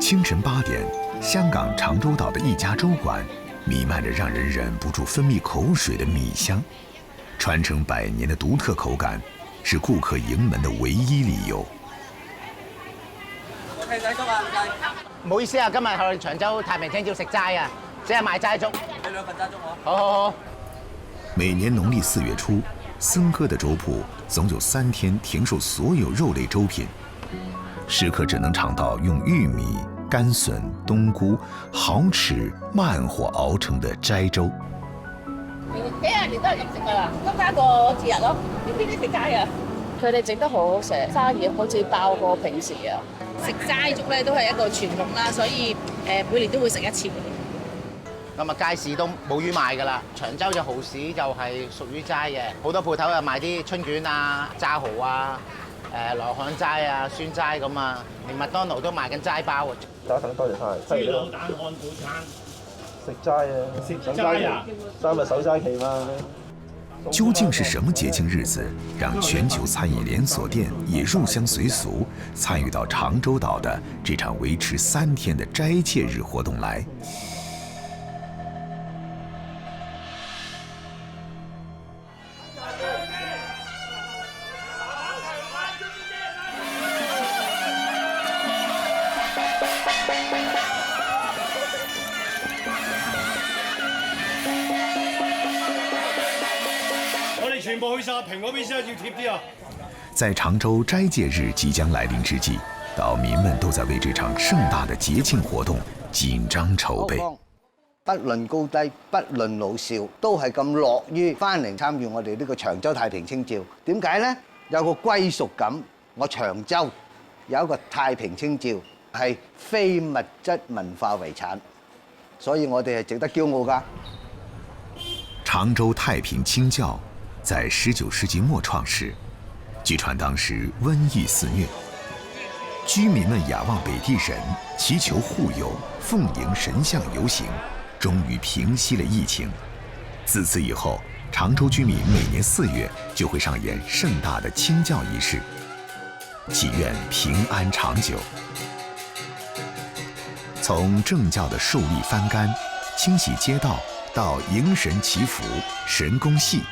清晨8点，香港长洲岛的一家粥馆，弥漫着让人忍不住分泌口水的米香。传承100年的独特口感，是顾客迎門的唯一理由。唔好意思啊，今日去長洲太平清醮食齋啊，只係賣齋粥。你2份齋粥好。好。每年農曆4月初，僧哥的粥鋪總有3天停售所有肉類粥品，食客只能嘗到用玉米、乾筍、冬菇、蠔豉慢火熬成的齋粥。幾廿年都係咁食噶啦，今加個節日咯，邊啲食齋啊？佢哋整得好好食，生意好似爆過平時啊！食齋粥咧都係一個傳統啦，所以每年都會食一次。咁啊，街市都冇魚賣噶啦，長洲嘅蠔豉就係屬於齋嘅，好多鋪頭又賣啲春卷啊、炸蠔啊、羅漢齋啊、酸齋咁啊，連麥當勞都賣緊齋包啊！多謝晒。豬柳蛋漢堡餐。食齋啊！食齋啊！3日守齋期嘛。究竟是什麼節慶日子，讓全球餐飲連鎖店也入鄉隨俗，參與到長洲島的這場維持3天的齋戒日活動來？全部去晒屏嗰邊先，要貼啲啊！在長洲齋戒日即將來臨之際，島民們都在為這場盛大的節慶活動緊張籌備。不論高低，不論老少，都係咁樂於翻嚟參與我哋呢個長洲太平清醮。點解呢？有個歸屬感。我長洲有一個太平清醮，係非物質文化遺產，所以我哋係值得驕傲㗎。長洲太平清醮在19世紀末創始，據傳當時瘟疫肆虐，居民們仰望北帝神，祈求護佑，奉迎神像遊行，終於平息了疫情。自此以後，長洲居民每年4月就會上演盛大的清醮儀式，祈願平安長久。從正教的樹立幡竿、清洗街道，到迎神祈福、神功戲，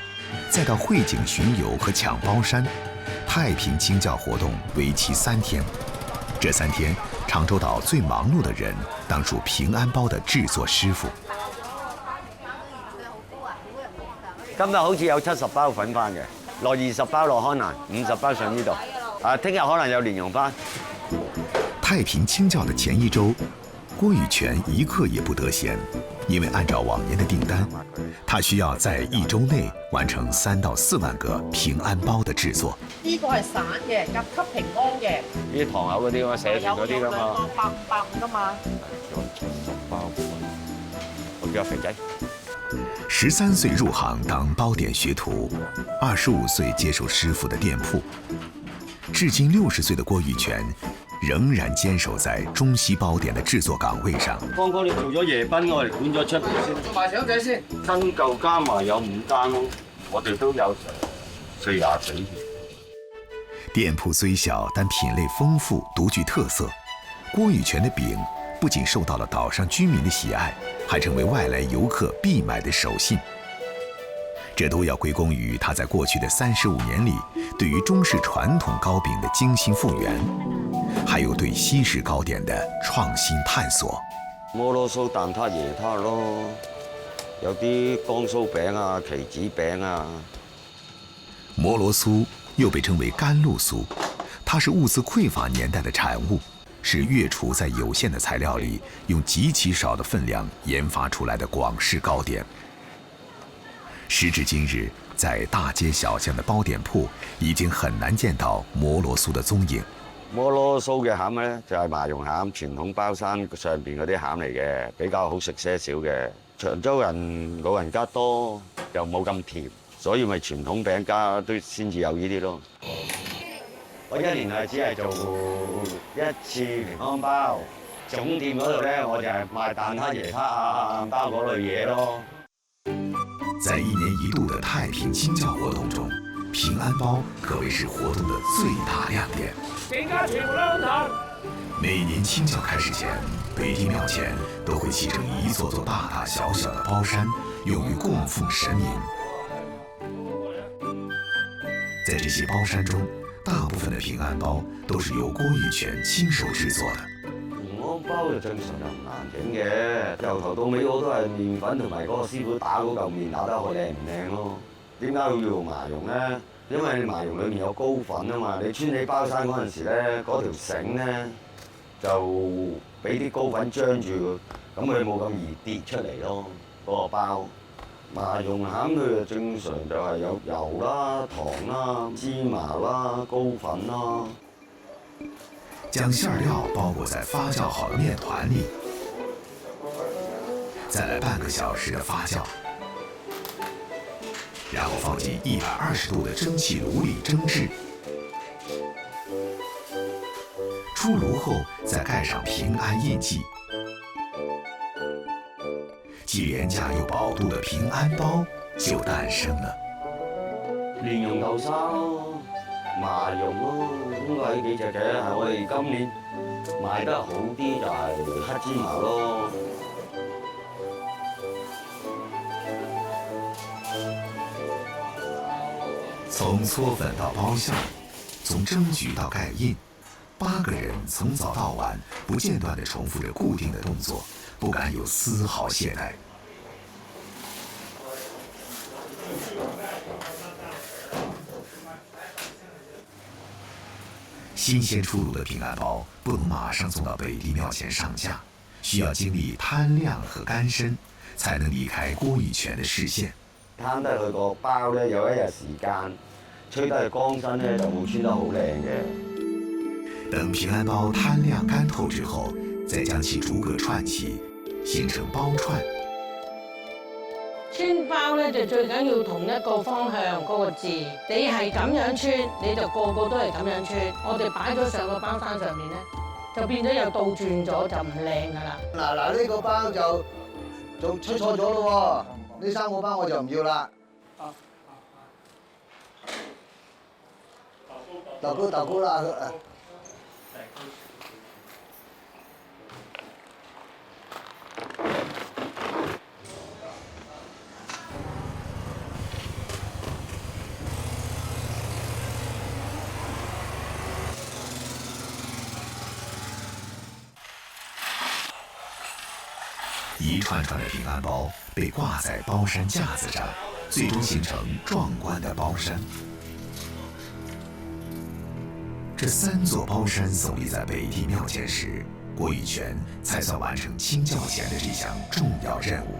再到匯景巡遊和搶包山，太平清醮活動為期3天。這3天，長洲島最忙碌的人當屬平安包的製作師傅。今日好似有70包粉翻嘅，落20包落康南，50包上呢度。聽日可能有蓮蓉翻。太平清醮的前一周，郭宇全一刻也不得閒，因為按照往年的訂單，他需要在1周內完成3到4萬個平安包的製作。呢個係散嘅，甲級平安嘅。呢啲堂口嗰啲嘛，寫住嗰啲噶嘛。150噶嘛。70包，我叫肥仔。13歲入行當包點學徒，25歲接手師傅的店鋪。至今60歲的郭宇全仍然堅守在中西包點的製作崗位上。剛剛你做咗夜賓，我哋管咗出邊先。賣腸仔先。新舊加埋有5間咯，我哋都有40幾。店鋪雖小，但品類豐富，獨具特色。郭宇全的餅不僅受到了島上居民的喜愛，還成為外來遊客必買的手信。這都要歸功於他在過去的35年裡，對於中式傳統糕餅的精心復原，還有對西式糕點的創新探索。摩羅酥蛋撻、椰撻咯，有啲江蘇餅啊、棋子餅啊。摩羅酥又被稱為甘露酥，它是物資匱乏年代的產物，是粵廚在有限的材料裡用極其少的分量研發出來的廣式糕點。時至今日，在大街小巷的包點鋪已經很難見到摩羅酥的蹤影。摩羅酥嘅餡咧就係麻蓉餡，傳統包山上邊嗰啲餡嚟嘅，比較好食些少嘅。長洲人老人家多，又冇咁甜，所以咪傳統餅家都先至有呢啲咯。我1年係只係做1次平安包，總店嗰度咧我就係賣蛋撻、椰撻啊、包嗰類嘢咯。在1年1度的太平清醮活動中，平安包可謂是活動的最大亮點。幾家全部都好每年清教开始前，北帝庙前都会砌成一座座大大小小的包山，用于供奉神明。在这些包山中，大部分的平安包都是由郭玉泉亲手制作的。平安包就正常就唔難整嘅，由頭到尾我都係麵粉同埋嗰個師傅打嗰嚿麵打得好靚唔靚咯。點解要用麻蓉咧？因為麻蓉裡面有膏粉啊嘛，你穿起包山嗰陣時咧，嗰條繩咧就俾啲膏粉張住，咁佢冇咁易跌出嚟咯。嗰個包麻蓉餡佢就正常就係有油啦、糖啦、芝麻啦、膏粉啦。將馅料包裹在发酵好的面团里，再来半个小时的发酵，然后放进120度的蒸汽炉里蒸制。出炉后再盖上平安印记，既廉价又饱肚的平安包就诞生了。蓮蓉豆沙咯，麻蓉咯，應該係呢幾隻嘅。係我哋今年賣得好啲就係黑芝麻咯。从搓粉到包馅，从蒸焗到盖印，8个人从早到晚不间断地重复着固定的动作，不敢有丝毫懈怠。新鲜出炉的平安包不能马上送到北帝庙前上架，需要經歷攤晾和乾身，才能離開郭玉泉的視線。攤得佢個包咧，有一日時間，吹得佢乾身咧，就會穿得好靚嘅。等平安包攤晾乾透之後，再將其逐個串起，形成包串。穿包咧就最緊要同一個方向嗰個字，你係咁樣穿，你就個個都係咁樣穿。我哋擺咗上個包山上面咧，就變咗又倒轉咗，就唔靚噶啦。嗱，呢個包就吹錯咗咯喎，呢3個包我就唔要啦。豆糕啦。一串串的平安包被挂在包山架子上，最终形成壮观的包山。这3座包山耸立在北帝庙前时，郭玉泉才算完成清教前的这项重要任务。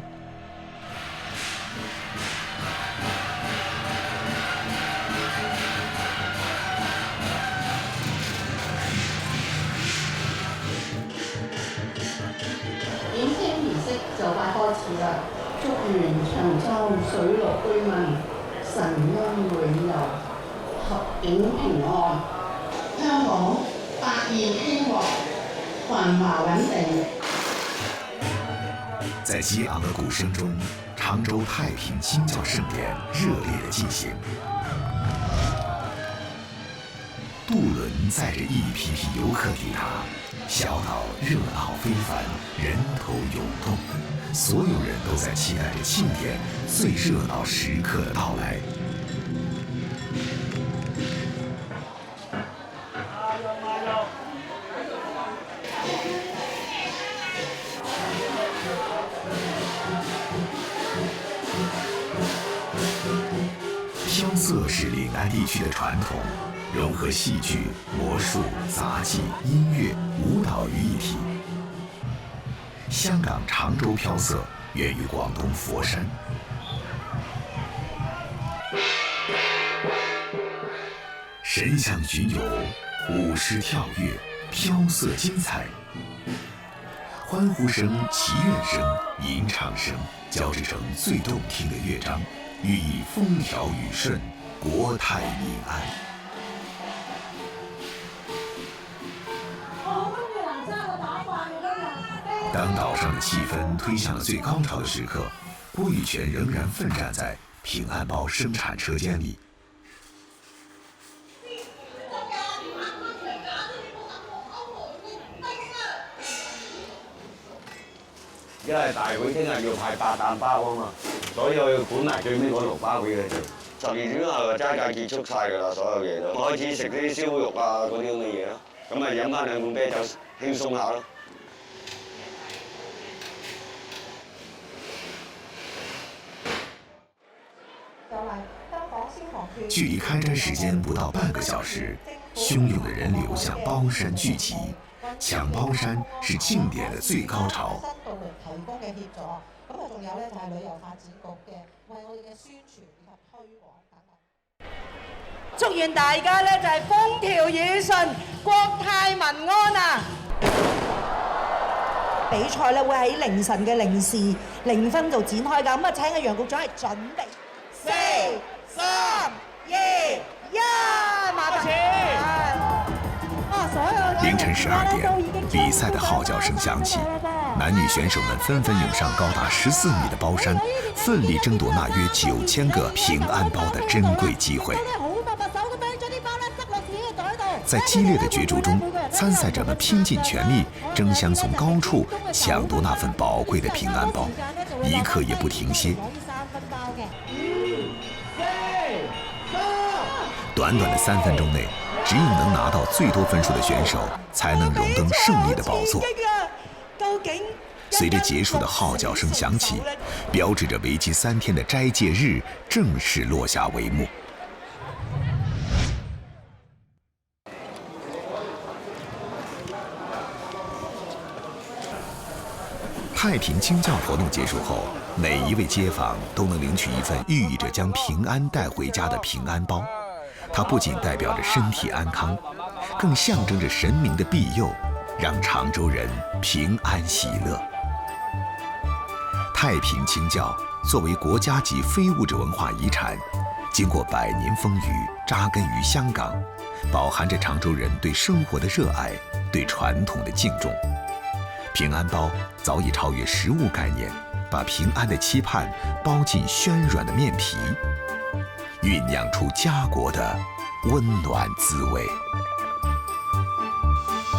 點清儀式就快開始啦！祝願長洲水陸居民神恩永佑，合境平安，香港百業興旺，繁華穩定。在激昂的鼓聲中，常州太平清教盛典熱烈地進行。渡輪載着一批批遊客抵達，小島熱鬧非凡，人頭湧動，所有人都在期待着慶典最熱鬧時刻的到來。飄色是嶺南地區的傳統，融合戲劇、魔術、雜技、音樂、舞蹈於一體。香港常州飄色源於廣東佛山。神像巡遊，舞獅跳躍，飄色精彩。歡呼聲、祈願聲、吟唱聲交織成最動聽的樂章，寓意風調雨順，國泰民安。當島上的氣氛推向了最高潮的時刻，郭玉泉仍然奮戰在平安包生產車間裡。因為大會聽日要派8擔包啊嘛，所以我要管埋最尾嗰6包俾佢哋。12點後齋戒結束晒㗎啦，所有嘢都開始食啲燒肉啊嗰啲咁嘅嘢咯，咁咪飲翻2罐啤酒輕鬆下咯。距离开斋时间不到半个小时，汹涌的人流向包山聚集。抢包山是庆典的最高潮。提供嘅協助，咁啊仲有咧就係旅遊發展局嘅為我哋嘅宣傳以及推廣等等。祝願大家咧就係風調雨順、國泰民安啊！比賽咧會喺凌晨嘅0時0分度展開㗎，咁啊請阿楊局長係準備4、3、2、1，馬上！凌晨12點，比賽的號角聲響起，男女選手們紛紛湧上高達14米的包山，奮力爭奪那約9000個平安包的珍貴機會。在激烈的角逐中，參賽者們拼盡全力，爭相從高處搶奪那份寶貴的平安包，一刻也不停歇。短短的3分鐘內，只有能拿到最多分數的選手才能榮登勝利的寶座。隨着結束的號角聲響起，標誌着為期3天的齋戒日正式落下帷幕。太平清醮活動結束後，每一位街坊都能領取一份寓意着將平安帶回家的平安包。它不僅代表着身體安康，更象徵着神明的庇佑，讓常州人平安喜樂。太平清醮作為國家級非物質文化遺產，經過100年風雨，扎根於香港，飽含着常州人對生活的熱愛，對傳統的敬重。平安包早已超越食物概念，把平安的期盼包進暄軟的麵皮，醞釀出家國的溫暖滋味。